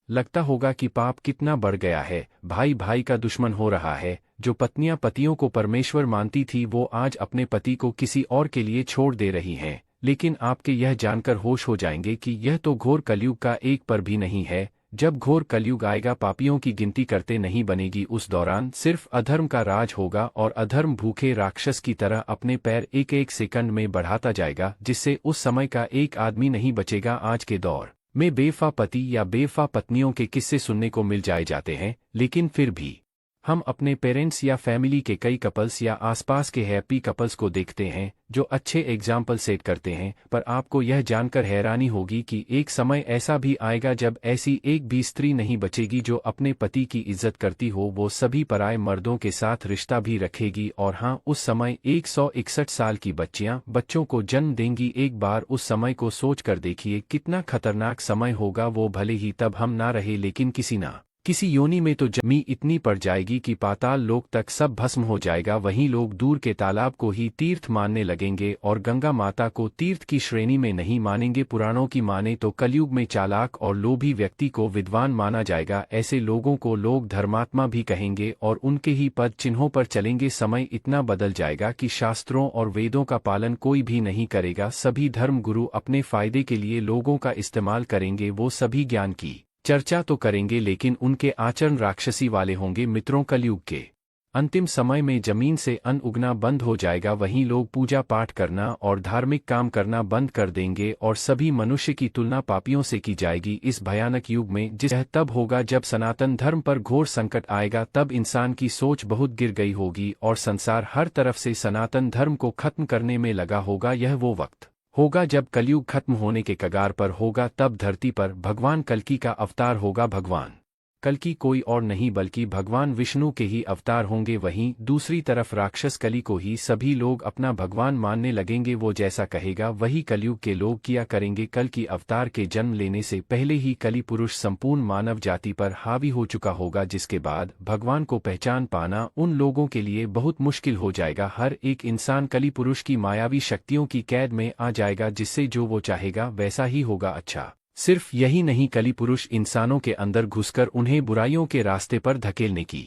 लगता होगा कि पाप कितना बढ़ गया है, भाई भाई का दुश्मन हो रहा है। जो पत्नियां पतियों को परमेश्वर मानती थी वो आज अपने पति को किसी और के लिए छोड़ दे रही हैं। लेकिन आपके यह जानकर होश हो जाएंगे कि यह तो घोर कलयुग का एक पर भी नहीं है। जब घोर कलयुग आएगा पापियों की गिनती करते नहीं बनेगी। उस दौरान सिर्फ अधर्म का राज होगा और अधर्म भूखे राक्षस की तरह अपने पैर एक एक सेकंड में बढ़ाता जाएगा, जिससे उस समय का एक आदमी नहीं बचेगा। आज के दौर में बेवफा पति या बेवफा पत्नियों के किस्से सुनने को मिल जाते हैं, लेकिन फिर भी हम अपने पेरेंट्स या फैमिली के कई कपल्स या आसपास के हैप्पी कपल्स को देखते हैं जो अच्छे एग्जाम्पल सेट करते हैं। पर आपको यह जानकर हैरानी होगी कि एक समय ऐसा भी आएगा जब ऐसी एक भी स्त्री नहीं बचेगी जो अपने पति की इज्जत करती हो। वो सभी पराये मर्दों के साथ रिश्ता भी रखेगी। और हाँ, उस समय 161 साल की बच्चियां बच्चों को जन्म देंगी। एक बार उस समय को सोच कर देखिए कितना खतरनाक समय होगा वो। भले ही तब हम ना रहे, लेकिन किसी योनि में तो जमी इतनी पड़ जाएगी कि पाताल लोक तक सब भस्म हो जाएगा। वहीं लोग दूर के तालाब को ही तीर्थ मानने लगेंगे और गंगा माता को तीर्थ की श्रेणी में नहीं मानेंगे। पुराणों की माने तो कलयुग में चालाक और लोभी व्यक्ति को विद्वान माना जाएगा। ऐसे लोगों को लोग धर्मात्मा भी कहेंगे और उनके ही पद चिन्हों पर चलेंगे। समय इतना बदल जाएगा कि शास्त्रों और वेदों का पालन कोई भी नहीं करेगा। सभी धर्म गुरु अपने फायदे के लिए लोगों का इस्तेमाल करेंगे। वो सभी ज्ञान की चर्चा तो करेंगे, लेकिन उनके आचरण राक्षसी वाले होंगे। मित्रों, कलयुग के अंतिम समय में जमीन से अन्न उगना बंद हो जाएगा। वहीं लोग पूजा पाठ करना और धार्मिक काम करना बंद कर देंगे और सभी मनुष्य की तुलना पापियों से की जाएगी। इस भयानक युग में जिस तब होगा जब सनातन धर्म पर घोर संकट आएगा। तब इंसान की सोच बहुत गिर गई होगी और संसार हर तरफ से सनातन धर्म को खत्म करने में लगा होगा। यह वो वक्त होगा जब कलयुग खत्म होने के कगार पर होगा। तब धरती पर भगवान कल्कि का अवतार होगा। भगवान कल्कि कोई और नहीं बल्कि भगवान विष्णु के ही अवतार होंगे। वहीं दूसरी तरफ राक्षस कली को ही सभी लोग अपना भगवान मानने लगेंगे। वो जैसा कहेगा वही कलयुग के लोग किया करेंगे। कल्कि अवतार के जन्म लेने से पहले ही कली पुरुष संपूर्ण मानव जाति पर हावी हो चुका होगा, जिसके बाद भगवान को पहचान पाना उन लोगों के लिए बहुत मुश्किल हो जाएगा। हर एक इंसान कली पुरुष की मायावी शक्तियों की कैद में आ जाएगा, जिससे जो वो चाहेगा वैसा ही होगा। अच्छा, सिर्फ यही नहीं, कली पुरुष इंसानों के अंदर घुसकर उन्हें बुराइयों के रास्ते पर धकेलने की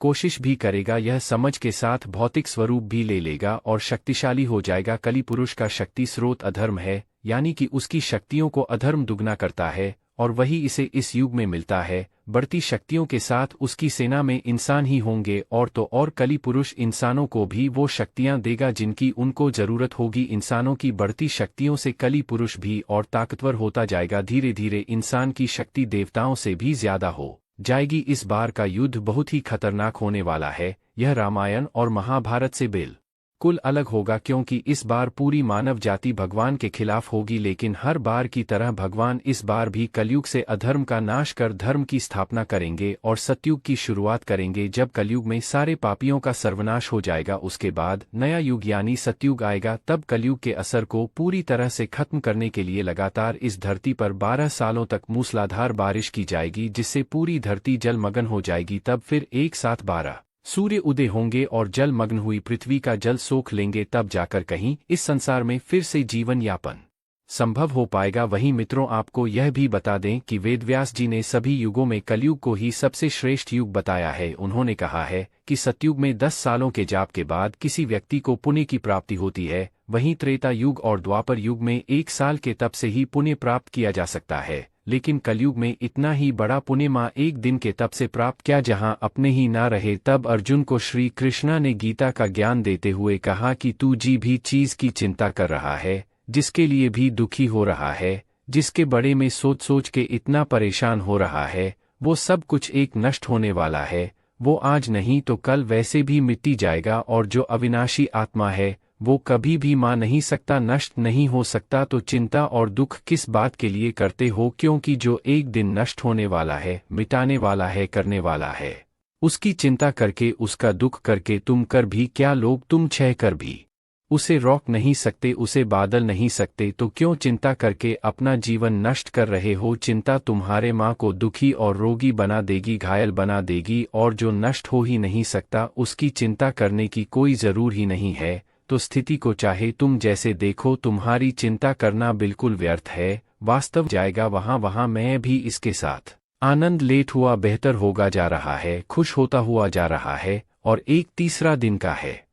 कोशिश भी करेगा। यह समझ के साथ भौतिक स्वरूप भी ले लेगा और शक्तिशाली हो जाएगा। कली पुरुष का शक्ति स्रोत अधर्म है, यानी कि उसकी शक्तियों को अधर्म दुगना करता है और वही इसे इस युग में मिलता है। बढ़ती शक्तियों के साथ उसकी सेना में इंसान ही होंगे और तो और कली पुरुष इंसानों को भी वो शक्तियां देगा जिनकी उनको जरूरत होगी। इंसानों की बढ़ती शक्तियों से कली पुरुष भी और ताकतवर होता जाएगा। धीरे धीरे इंसान की शक्ति देवताओं से भी ज्यादा हो जाएगी। इस बार का युद्ध बहुत ही खतरनाक होने वाला है। यह रामायण और महाभारत से बिल्कुल अलग होगा, क्योंकि इस बार पूरी मानव जाति भगवान के खिलाफ होगी। लेकिन हर बार की तरह भगवान इस बार भी कलयुग से अधर्म का नाश कर धर्म की स्थापना करेंगे और सतयुग की शुरुआत करेंगे। जब कलयुग में सारे पापियों का सर्वनाश हो जाएगा, उसके बाद नया युग यानी सतयुग आएगा। तब कलयुग के असर को पूरी तरह से खत्म करने के लिए लगातार इस धरती पर 12 सालों तक मूसलाधार बारिश की जाएगी, जिससे पूरी धरती जलमग्न हो जाएगी। तब फिर एक साथ 12 सूर्य उदय होंगे और जलमग्न हुई पृथ्वी का जल सोख लेंगे। तब जाकर कहीं इस संसार में फिर से जीवन यापन संभव हो पाएगा। वहीं मित्रों, आपको यह भी बता दें कि वेदव्यास जी ने सभी युगों में कलयुग को ही सबसे श्रेष्ठ युग बताया है। उन्होंने कहा है कि सतयुग में 10 सालों के जाप के बाद किसी व्यक्ति को पुण्य की प्राप्ति होती है। वहीं त्रेता युग और द्वापर युग में 1 साल के तप से ही पुण्य प्राप्त किया जा सकता है। लेकिन कलयुग में इतना ही बड़ा पुण्य माँ 1 दिन के तप से प्राप्त किया जहां अपने ही ना रहे। तब अर्जुन को श्री कृष्णा ने गीता का ज्ञान देते हुए कहा कि तू जी भी चीज की चिंता कर रहा है, जिसके लिए भी दुखी हो रहा है, जिसके बड़े में सोच सोच के इतना परेशान हो रहा है, वो सब कुछ एक नष्ट होने वाला है। वो आज नहीं तो कल वैसे भी मिट्टी जाएगा और जो अविनाशी आत्मा है वो कभी भी मा नहीं सकता, नष्ट नहीं हो सकता। तो चिंता और दुख किस बात के लिए करते हो? क्योंकि जो एक दिन नष्ट होने वाला है, मिटाने वाला है, करने वाला है, उसकी चिंता करके, उसका दुख करके तुम कर भी क्या लोग? तुम छह कर भी उसे रोक नहीं सकते, उसे बादल नहीं सकते, तो क्यों चिंता करके अपना जीवन नष्ट कर रहे हो? चिंता तुम्हारे माँ को दुखी और रोगी बना देगी, घायल बना देगी, और जो नष्ट हो ही नहीं सकता उसकी चिंता करने की कोई जरूर ही नहीं है। तो स्थिति को चाहे तुम जैसे देखो, तुम्हारी चिंता करना बिल्कुल व्यर्थ है। वास्तव जाएगा वहां मैं भी इसके साथ आनंद लेट हुआ बेहतर होगा जा रहा है, खुश होता हुआ जा रहा है, और एक तीसरा दिन का है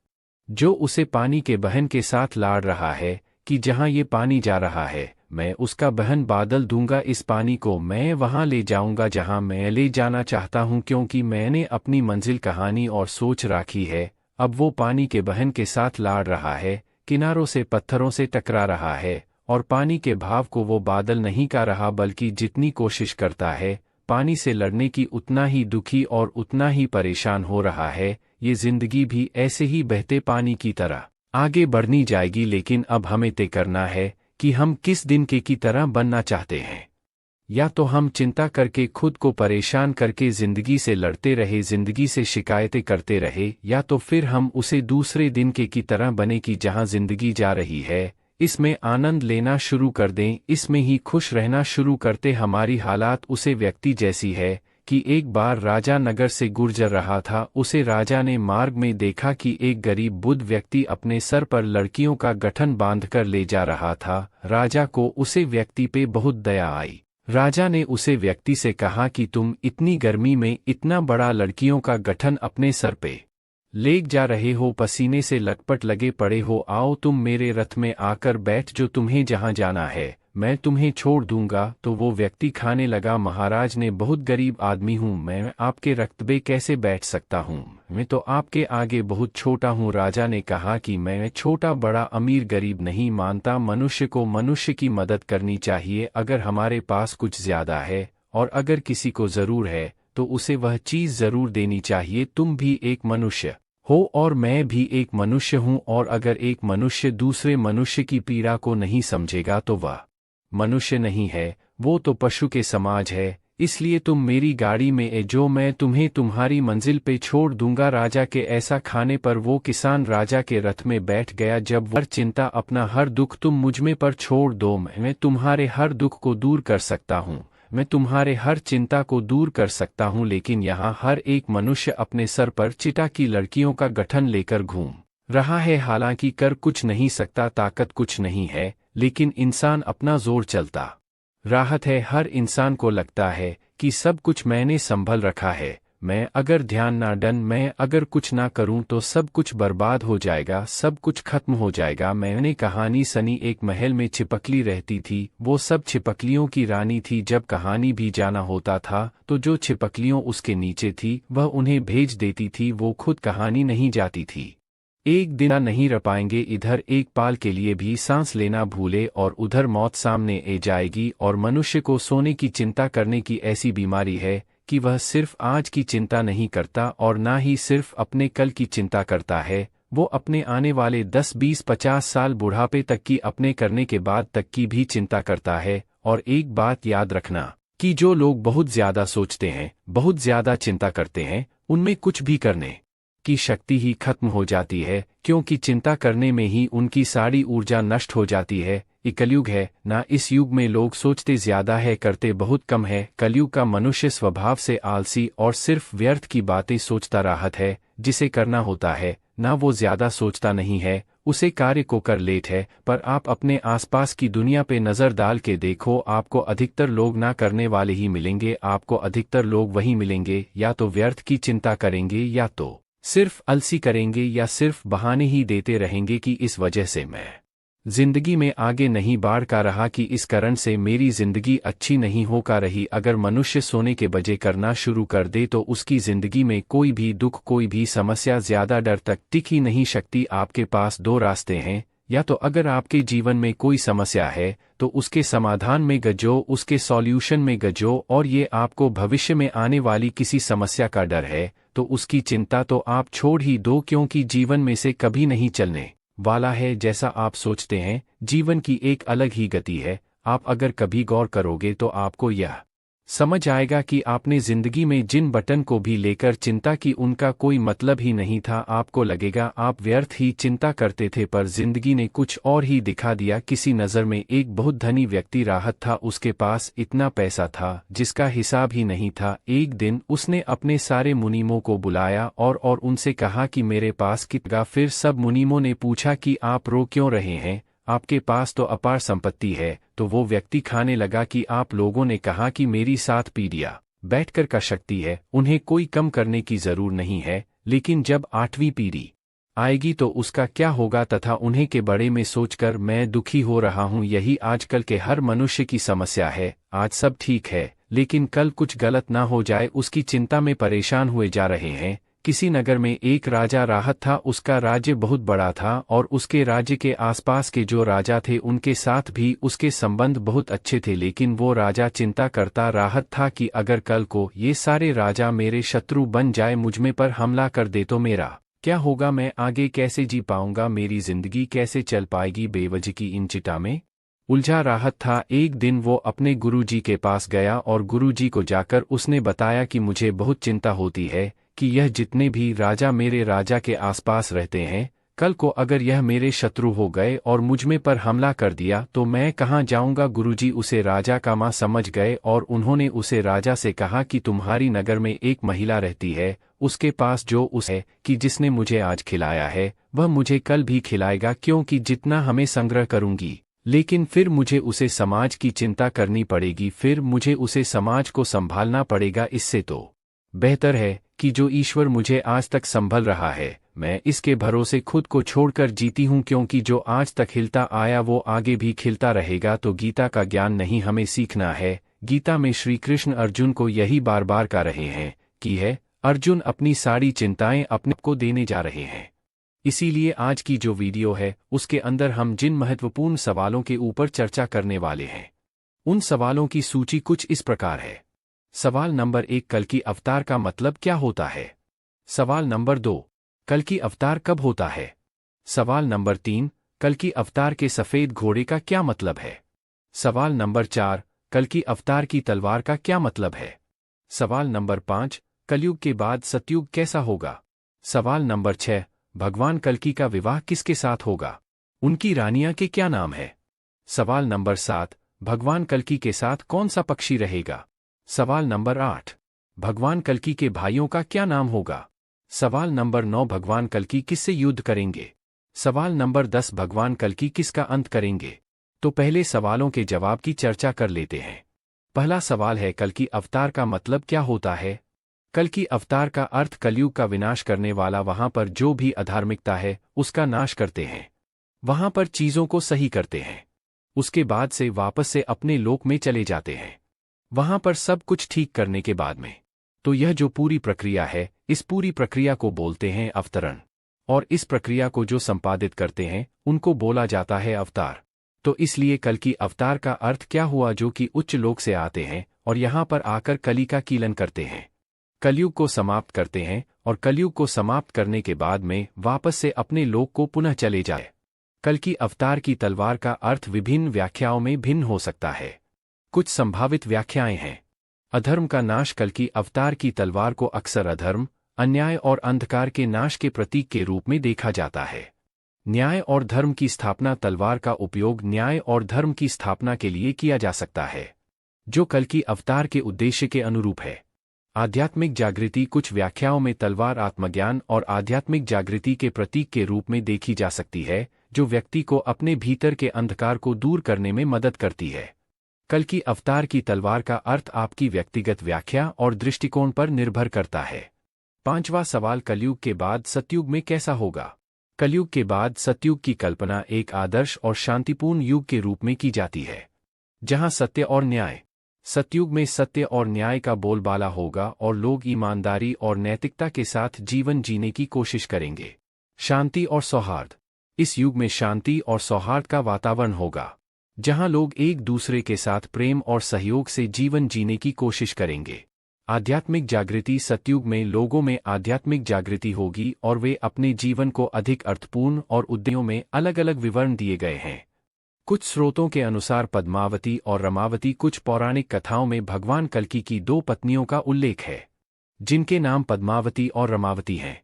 जो उसे पानी के बहन के साथ लाड़ रहा है कि जहां ये पानी जा रहा है मैं उसका बहन बादल दूंगा, इस पानी को मैं वहां ले जाऊंगा जहां मैं ले जाना चाहता हूं, क्योंकि मैंने अपनी मंजिल कहानी और सोच राखी है। अब वो पानी के बहन के साथ लाड़ रहा है, किनारों से पत्थरों से टकरा रहा है, और पानी के भाव को वो बादल नहीं कर रहा, बल्कि जितनी कोशिश करता है पानी से लड़ने की उतना ही दुखी और उतना ही परेशान हो रहा है। ये जिंदगी भी ऐसे ही बहते पानी की तरह आगे बढ़नी जाएगी, लेकिन अब हमें तय करना है कि हम किस दिन के की तरह बनना चाहते हैं। या तो हम चिंता करके खुद को परेशान करके जिंदगी से लड़ते रहे, जिंदगी से शिकायतें करते रहे, या तो फिर हम उसे दूसरे दिन के की तरह बने कि जहां जिंदगी जा रही है इसमें आनंद लेना शुरू कर दें, इसमें ही खुश रहना शुरू करते। हमारी हालात उसे व्यक्ति जैसी है कि एक बार राजा नगर से गुजर रहा था, उसे राजा ने मार्ग में देखा कि एक गरीब बुद्ध व्यक्ति अपने सर पर लड़कियों का गठन बांधकर ले जा रहा था। राजा को उसे व्यक्ति पे बहुत दया आई। राजा ने उसे व्यक्ति से कहा कि तुम इतनी गर्मी में इतना बड़ा लड़कियों का गठन अपने सर पे ले जा रहे हो, पसीने से लटपट लगे पड़े हो, आओ तुम मेरे रथ में आकर बैठ, जो तुम्हें जहां जाना है मैं तुम्हें छोड़ दूंगा। तो वो व्यक्ति खाने लगा, महाराज ने बहुत गरीब आदमी हूँ, मैं आपके रक्तबे कैसे बैठ सकता हूँ, मैं तो आपके आगे बहुत छोटा हूँ। राजा ने कहा कि मैं छोटा बड़ा अमीर गरीब नहीं मानता, मनुष्य को मनुष्य की मदद करनी चाहिए। अगर हमारे पास कुछ ज्यादा है और अगर किसी को जरूर है तो उसे वह चीज जरूर देनी चाहिए। तुम भी एक मनुष्य हो और मैं भी एक मनुष्य हूँ, और अगर एक मनुष्य दूसरे मनुष्य की पीड़ा को नहीं समझेगा तो वह मनुष्य नहीं है, वो तो पशु के समाज है। इसलिए तुम मेरी गाड़ी में ए, जो मैं तुम्हें तुम्हारी मंजिल पे छोड़ दूंगा। राजा के ऐसा खाने पर वो किसान राजा के रथ में बैठ गया। जब हर चिंता अपना हर दुख तुम मुझमें पर छोड़ दो, मैं तुम्हारे हर दुख को दूर कर सकता हूँ, मैं तुम्हारे हर चिंता को दूर कर सकता हूँ। लेकिन यहाँ हर एक मनुष्य अपने सर पर चिता की लड़कियों का गठन लेकर घूम रहा है, हालांकि कर कुछ नहीं सकता, ताकत कुछ नहीं है, लेकिन इंसान अपना जोर चलता राहत है। हर इंसान को लगता है कि सब कुछ मैंने संभल रखा है, मैं अगर ध्यान ना डन, मैं अगर कुछ ना करूं तो सब कुछ बर्बाद हो जाएगा, सब कुछ खत्म हो जाएगा। मैंने कहानी सनी, एक महल में छिपकली रहती थी, वो सब छिपकलियों की रानी थी। जब कहानी भी जाना होता था तो जो छिपकलियों उसके नीचे थी वह उन्हें भेज देती थी, वो खुद कहानी नहीं जाती थी। एक दिन नहीं रह पाएंगे, इधर एक पाल के लिए भी सांस लेना भूले और उधर मौत सामने आ जाएगी। और मनुष्य को सोने की चिंता करने की ऐसी बीमारी है कि वह सिर्फ आज की चिंता नहीं करता और ना ही सिर्फ अपने कल की चिंता करता है, वो अपने आने वाले 10 20 50 साल बुढ़ापे तक की, अपने करने के बाद तक की भी चिंता करता है। और एक बात याद रखना कि जो लोग बहुत ज्यादा सोचते हैं, बहुत ज्यादा चिंता करते हैं, उनमें कुछ भी करने की शक्ति ही खत्म हो जाती है, क्योंकि चिंता करने में ही उनकी सारी ऊर्जा नष्ट हो जाती है। ये कलयुग है ना, इस युग में लोग सोचते ज्यादा है, करते बहुत कम है। कलयुग का मनुष्य स्वभाव से आलसी और सिर्फ व्यर्थ की बातें सोचता रहता है, जिसे करना होता है ना वो ज्यादा सोचता नहीं है, उसे कार्य को कर लेट है। पर आप अपने आसपास की दुनिया पे नजर डाल के देखो, आपको अधिकतर लोग ना करने वाले ही मिलेंगे, आपको अधिकतर लोग वही मिलेंगे या तो व्यर्थ की चिंता करेंगे या तो सिर्फ आलसी करेंगे या सिर्फ बहाने ही देते रहेंगे कि इस वजह से मैं जिंदगी में आगे नहीं बढ़ का रहा, कि इस कारण से मेरी जिंदगी अच्छी नहीं हो का रही। अगर मनुष्य सोने के बजे करना शुरू कर दे तो उसकी जिंदगी में कोई भी दुख, कोई भी समस्या ज्यादा देर तक टिक ही नहीं सकती। आपके पास दो रास्ते हैं, या तो अगर आपके जीवन में कोई समस्या है तो उसके समाधान में गजो, उसके सॉल्यूशन में गजो, और ये आपको भविष्य में आने वाली किसी समस्या का डर है तो उसकी चिंता तो आप छोड़ ही दो, क्योंकि जीवन में से कभी नहीं चलने वाला है जैसा आप सोचते हैं। जीवन की एक अलग ही गति है। आप अगर कभी गौर करोगे तो आपको यह समझ आएगा कि आपने जिंदगी में जिन बटन को भी लेकर चिंता की उनका कोई मतलब ही नहीं था। आपको लगेगा आप व्यर्थ ही चिंता करते थे, पर जिंदगी ने कुछ और ही दिखा दिया। किसी नज़र में एक बहुत धनी व्यक्ति राहत था, उसके पास इतना पैसा था जिसका हिसाब ही नहीं था। एक दिन उसने अपने सारे मुनीमों को बुलाया और उनसे कहा कि मेरे पास कितना। फिर सब मुनीमों ने पूछा कि आप रो क्यों रहे हैं, आपके पास तो अपार संपत्ति है। तो वो व्यक्ति खाने लगा कि आप लोगों ने कहा कि मेरी 7 पीढ़ियां बैठकर का शक्ति है, उन्हें कोई कम करने की जरूर नहीं है, लेकिन जब 8वीं पीढ़ी आएगी तो उसका क्या होगा, तथा उन्हें के बड़े में सोचकर मैं दुखी हो रहा हूँ। यही आजकल के हर मनुष्य की समस्या है। आज सब ठीक है, लेकिन कल कुछ गलत ना हो जाए, उसकी चिंता में परेशान हुए जा रहे हैं। किसी नगर में एक राजा राहत था, उसका राज्य बहुत बड़ा था और उसके राज्य के आसपास के जो राजा थे उनके साथ भी उसके संबंध बहुत अच्छे थे, लेकिन वो राजा चिंता करता राहत था कि अगर कल को ये सारे राजा मेरे शत्रु बन जाए, मुझमें पर हमला कर दे तो मेरा क्या होगा, मैं आगे कैसे जी पाऊंगा, मेरी जिंदगी कैसे चल पाएगी। बेवजह की इन चिंता में उलझा राहत था। एक दिन वो अपने गुरुजी के पास गया और गुरुजी को जाकर उसने बताया कि मुझे बहुत चिंता होती है कि यह जितने भी राजा मेरे राजा के आसपास रहते हैं, कल को अगर यह मेरे शत्रु हो गए और मुझमें पर हमला कर दिया तो मैं कहाँ जाऊंगा। गुरुजी उसे राजा का मां समझ गए और उन्होंने उसे राजा से कहा कि तुम्हारी नगर में एक महिला रहती है, उसके पास जो उस है कि जिसने मुझे आज खिलाया है वह मुझे कल भी खिलाएगा, क्योंकि जितना हमें संग्रह करूंगी, लेकिन फिर मुझे उसे समाज की चिंता करनी पड़ेगी, फिर मुझे उसे समाज को संभालना पड़ेगा। इससे तो बेहतर है कि जो ईश्वर मुझे आज तक संभल रहा है, मैं इसके भरोसे खुद को छोड़कर जीती हूँ, क्योंकि जो आज तक खिलता आया वो आगे भी खिलता रहेगा। तो गीता का ज्ञान नहीं हमें सीखना है। गीता में श्री कृष्ण अर्जुन को यही बार बार कह रहे हैं कि है अर्जुन, अपनी सारी चिंताएं अपने को देने जा रहे हैं। इसीलिए आज की जो वीडियो है उसके अंदर हम जिन महत्वपूर्ण सवालों के ऊपर चर्चा करने वाले हैं, उन सवालों की सूची कुछ इस प्रकार है। सवाल नंबर 1, कल्कि अवतार का मतलब क्या होता है? सवाल नंबर 2, कल्कि अवतार कब होता है? सवाल नंबर 3, कल्कि अवतार के सफेद घोड़े का क्या मतलब है? सवाल नंबर 4, कल्कि अवतार की तलवार का क्या मतलब है? सवाल नंबर 5, कलयुग के बाद सतयुग कैसा होगा? सवाल नंबर 6, भगवान कल्कि का विवाह किसके साथ होगा? उनकी रानियां के क्या नाम है? सवाल नंबर 7, भगवान कल्कि के साथ कौन सा पक्षी रहेगा? सवाल नंबर 8, भगवान कल्कि के भाइयों का क्या नाम होगा? सवाल नंबर 9, भगवान कल्कि किससे युद्ध करेंगे? सवाल नंबर 10, भगवान कल्कि किसका अंत करेंगे? तो पहले सवालों के जवाब की चर्चा कर लेते हैं। पहला सवाल है, कल्कि अवतार का मतलब क्या होता है? कल्कि अवतार का अर्थ कलयुग का विनाश करने वाला, वहां पर जो भी अधार्मिकता है उसका नाश करते हैं, वहां पर चीजों को सही करते हैं, उसके बाद से वापस से अपने लोक में चले जाते हैं, वहां पर सब कुछ ठीक करने के बाद में। तो यह जो पूरी प्रक्रिया है, इस पूरी प्रक्रिया को बोलते हैं अवतरण, और इस प्रक्रिया को जो संपादित करते हैं उनको बोला जाता है अवतार। तो इसलिए कल्कि अवतार का अर्थ क्या हुआ? जो कि उच्च लोक से आते हैं और यहां पर आकर कली का कीलन करते हैं, कलयुग को समाप्त करते हैं, और कलयुग को समाप्त करने के बाद में वापस से अपने लोक को पुनः चले जाए। कल्कि अवतार की तलवार का अर्थ विभिन्न व्याख्याओं में भिन्न हो सकता है। कुछ संभावित व्याख्याएं हैं। अधर्म का नाश, कल्कि अवतार की तलवार को अक्सर अधर्म, अन्याय और अंधकार के नाश के प्रतीक के रूप में देखा जाता है। न्याय और धर्म की स्थापना, तलवार का उपयोग न्याय और धर्म की स्थापना के लिए किया जा सकता है, जो कल्कि अवतार के उद्देश्य के अनुरूप है। आध्यात्मिक जागृति, कुछ व्याख्याओं में तलवार आत्मज्ञान और आध्यात्मिक जागृति के प्रतीक के रूप में देखी जा सकती है, जो व्यक्ति को अपने भीतर के अंधकार को दूर करने में मदद करती है। कल्कि अवतार की तलवार का अर्थ आपकी व्यक्तिगत व्याख्या और दृष्टिकोण पर निर्भर करता है। पांचवा सवाल, कलयुग के बाद सतयुग में कैसा होगा? कलयुग के बाद सतयुग की कल्पना एक आदर्श और शांतिपूर्ण युग के रूप में की जाती है, जहां सत्य और न्याय, सतयुग में सत्य और न्याय का बोलबाला होगा और लोग ईमानदारी और नैतिकता के साथ जीवन जीने की कोशिश करेंगे। शांति और सौहार्द, इस युग में शांति और सौहार्द का वातावरण होगा, जहां लोग एक दूसरे के साथ प्रेम और सहयोग से जीवन जीने की कोशिश करेंगे। आध्यात्मिक जागृति, सतयुग में लोगों में आध्यात्मिक जागृति होगी और वे अपने जीवन को अधिक अर्थपूर्ण और उद्देश्यों में अलग अलग विवरण दिए गए हैं। कुछ स्रोतों के अनुसार पद्मावती और रमावती, कुछ पौराणिक कथाओं में भगवान कल्कि की 2 पत्नियों का उल्लेख है, जिनके नाम पद्मावती और रमावती हैं।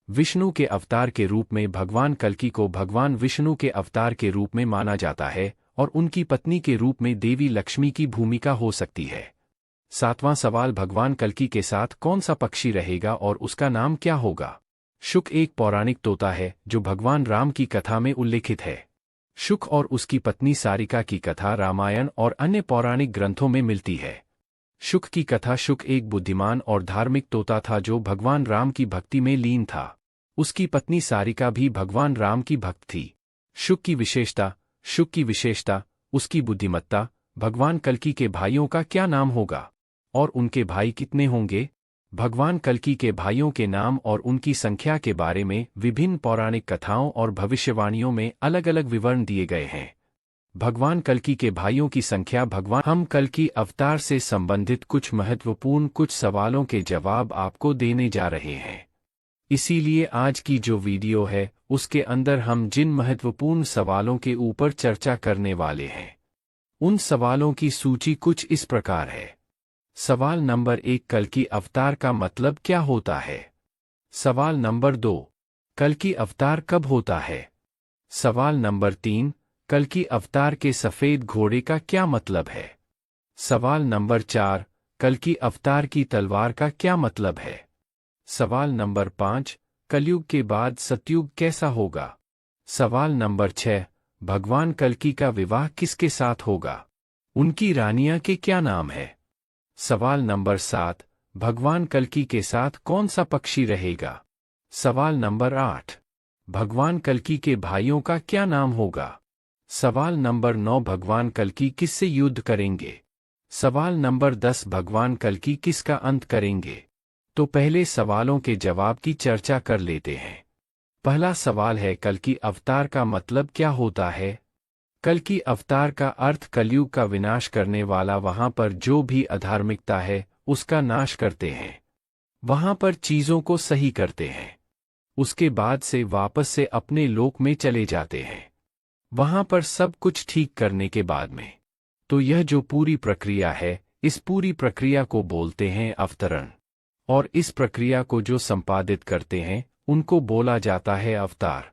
विष्णु के अवतार के रूप में भगवान कल्कि को भगवान विष्णु के अवतार के रूप में माना जाता है और उनकी पत्नी के रूप में देवी लक्ष्मी की भूमिका हो सकती है। 7वां सवाल, भगवान कल्कि के साथ कौन सा पक्षी रहेगा और उसका नाम क्या होगा? शुक एक पौराणिक तोता है जो भगवान राम की कथा में उल्लेखित है। शुक और उसकी पत्नी सारिका की कथा रामायण और अन्य पौराणिक ग्रंथों में मिलती है। शुक की कथा। शुक एक बुद्धिमान और धार्मिक तोता था जो भगवान राम की भक्ति में लीन था। उसकी पत्नी सारिका भी भगवान राम की भक्त थी। शुक की विशेषता, उसकी बुद्धिमत्ता। भगवान कल्कि के भाइयों का क्या नाम होगा? और उनके भाई कितने होंगे? भगवान कल्कि के भाइयों के नाम और उनकी संख्या के बारे में विभिन्न पौराणिक कथाओं और भविष्यवाणियों में अलग अलग विवरण दिए गए हैं। भगवान कल्कि के भाइयों की संख्या। हम कल्कि अवतार से संबंधित कुछ सवालों के जवाब आपको देने जा रहे हैं। इसीलिए आज की जो वीडियो है उसके अंदर हम जिन महत्वपूर्ण सवालों के ऊपर चर्चा करने वाले हैं उन सवालों की सूची कुछ इस प्रकार है। सवाल नंबर 1, कल्कि अवतार का मतलब क्या होता है? सवाल नंबर 2, कल्कि अवतार कब होता है? सवाल नंबर 3, कल्कि अवतार के सफेद घोड़े का क्या मतलब है? सवाल नंबर 4, कल्कि अवतार की तलवार का क्या मतलब है? सवाल नंबर 5, कलयुग के बाद सतयुग कैसा होगा? सवाल नंबर 6, भगवान कल्कि का विवाह किसके साथ होगा? उनकी रानियां के क्या नाम है? सवाल नंबर 7, भगवान कल्कि के साथ कौन सा पक्षी रहेगा? सवाल नंबर 8, भगवान कल्कि के भाइयों का क्या नाम होगा? सवाल नंबर 9, भगवान कल्कि किससे युद्ध करेंगे? सवाल नंबर 10, भगवान कल्कि किसका अंत करेंगे? तो पहले सवालों के जवाब की चर्चा कर लेते हैं। पहला सवाल है, कल्कि अवतार का मतलब क्या होता है? कल्कि अवतार का अर्थ कलयुग का विनाश करने वाला। वहां पर जो भी अधार्मिकता है उसका नाश करते हैं, वहां पर चीजों को सही करते हैं, उसके बाद से वापस से अपने लोक में चले जाते हैं, वहां पर सब कुछ ठीक करने के बाद में। तो यह जो पूरी प्रक्रिया है, इस पूरी प्रक्रिया को बोलते हैं अवतरण, और इस प्रक्रिया को जो संपादित करते हैं उनको बोला जाता है अवतार।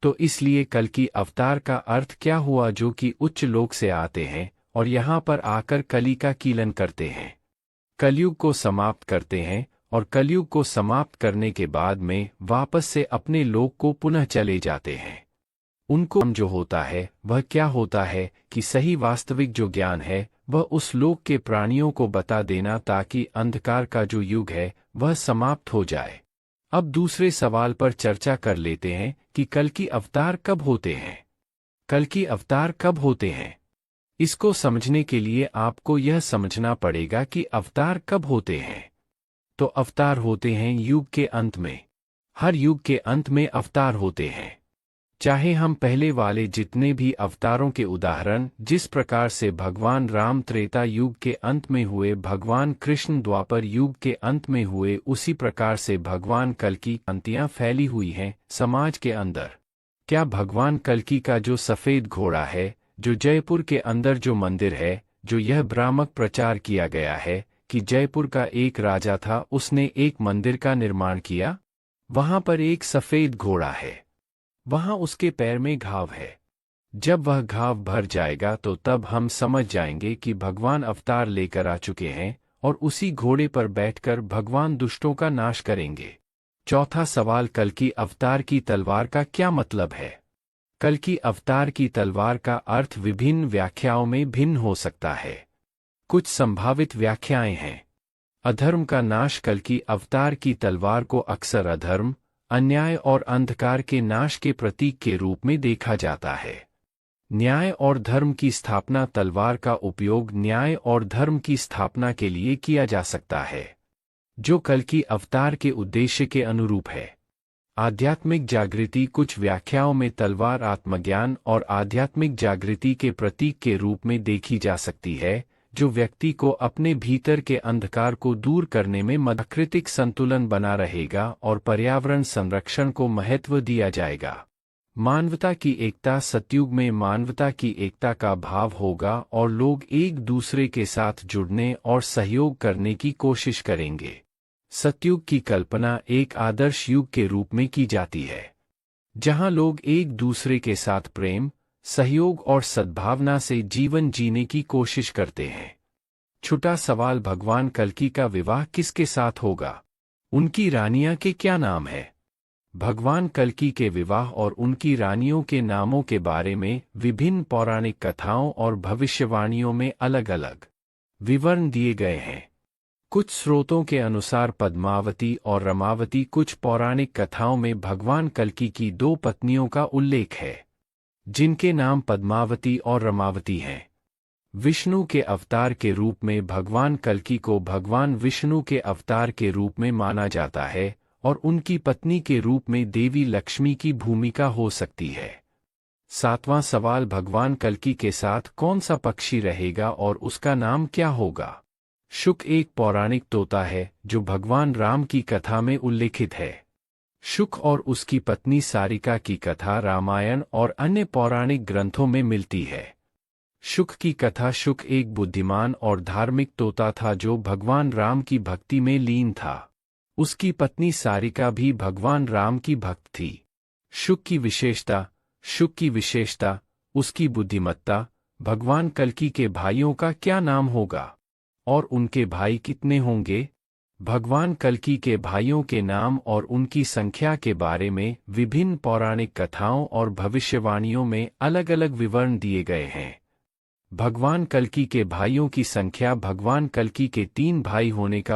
तो इसलिए कल्कि अवतार का अर्थ क्या हुआ? जो कि उच्च लोक से आते हैं और यहाँ पर आकर कली का कीलन करते हैं, कलयुग को समाप्त करते हैं, और कलयुग को समाप्त करने के बाद में वापस से अपने लोक को पुनः चले जाते हैं। उनको जो होता है वह क्या होता है कि सही वास्तविक जो ज्ञान है वह उस लोक के प्राणियों को बता देना, ताकि अंधकार का जो युग है वह समाप्त हो जाए। अब दूसरे सवाल पर चर्चा कर लेते हैं कि कल्कि अवतार कब होते हैं? कल्कि अवतार कब होते हैं? इसको समझने के लिए आपको यह समझना पड़ेगा कि अवतार कब होते हैं। तो अवतार होते हैं युग के अंत में। हर युग के अंत में अवतार होते हैं। चाहे हम पहले वाले जितने भी अवतारों के उदाहरण, जिस प्रकार से भगवान राम त्रेता युग के अंत में हुए, भगवान कृष्ण द्वापर युग के अंत में हुए, उसी प्रकार से भगवान कल्कि अंतियां फैली हुई हैं समाज के अंदर। क्या भगवान कल्कि का जो सफेद घोड़ा है, जो जयपुर के अंदर जो मंदिर है, जो यह भ्रामक प्रचार किया गया है कि जयपुर का एक राजा था, उसने एक मंदिर का निर्माण किया, वहां पर एक सफेद घोड़ा है, वहां उसके पैर में घाव है। जब वह घाव भर जाएगा तो तब हम समझ जाएंगे कि भगवान अवतार लेकर आ चुके हैं, और उसी घोड़े पर बैठकर भगवान दुष्टों का नाश करेंगे। चौथा सवाल, कल्कि अवतार की तलवार का क्या मतलब है? कल्कि अवतार की तलवार का अर्थ विभिन्न व्याख्याओं में भिन्न हो सकता है। कुछ संभावित व्याख्याएं हैं। अधर्म का नाश। कल्कि अवतार की तलवार को अक्सर अधर्म, अन्याय और अंधकार के नाश के प्रतीक के रूप में देखा जाता है। न्याय और धर्म की स्थापना। तलवार का उपयोग न्याय और धर्म की स्थापना के लिए किया जा सकता है, जो कल्कि अवतार के उद्देश्य के अनुरूप है। आध्यात्मिक जागृति। कुछ व्याख्याओं में तलवार आत्मज्ञान और आध्यात्मिक जागृति के प्रतीक के रूप में देखी जा सकती है, जो व्यक्ति को अपने भीतर के अंधकार को दूर करने में मदद। प्राकृतिक संतुलन बना रहेगा और पर्यावरण संरक्षण को महत्व दिया जाएगा। मानवता की एकता। सतयुग में मानवता की एकता का भाव होगा और लोग एक दूसरे के साथ जुड़ने और सहयोग करने की कोशिश करेंगे। सतयुग की कल्पना एक आदर्श युग के रूप में की जाती है, जहां लोग एक दूसरे के साथ प्रेम, सहयोग और सद्भावना से जीवन जीने की कोशिश करते हैं। छठा सवाल, भगवान कल्कि का विवाह किसके साथ होगा? उनकी रानियां के क्या नाम है? भगवान कल्कि के विवाह और उनकी रानियों के नामों के बारे में विभिन्न पौराणिक कथाओं और भविष्यवाणियों में अलग अलग विवरण दिए गए हैं। कुछ स्रोतों के अनुसार पद्मावती और रमावती कुछ पौराणिक कथाओं में भगवान कल्कि की दो पत्नियों का उल्लेख है, जिनके नाम पद्मावती और रमावती हैं। विष्णु के अवतार के रूप में भगवान कल्कि को भगवान विष्णु के अवतार के रूप में माना जाता है और उनकी पत्नी के रूप में देवी लक्ष्मी की भूमिका हो सकती है। 7वां सवाल, भगवान कल्कि के साथ कौन सा पक्षी रहेगा और उसका नाम क्या होगा? शुक एक पौराणिक तोता है जो भगवान राम की कथा में उल्लेखित है। शुक और उसकी पत्नी सारिका की कथा रामायण और अन्य पौराणिक ग्रंथों में मिलती है। शुक की कथा, शुक एक बुद्धिमान और धार्मिक तोता था जो भगवान राम की भक्ति में लीन था। उसकी पत्नी सारिका भी भगवान राम की भक्त थी। शुक की विशेषता, उसकी बुद्धिमत्ता। भगवान कल्कि के भाइयों का क्या नाम होगा और उनके भाई कितने होंगे? भगवान कल्कि के भाइयों के नाम और उनकी संख्या के बारे में विभिन्न पौराणिक कथाओं और भविष्यवाणियों में अलग-अलग विवरण दिए गए हैं। भगवान कल्कि के भाइयों की संख्या, भगवान कल्कि के 3 भाई होने का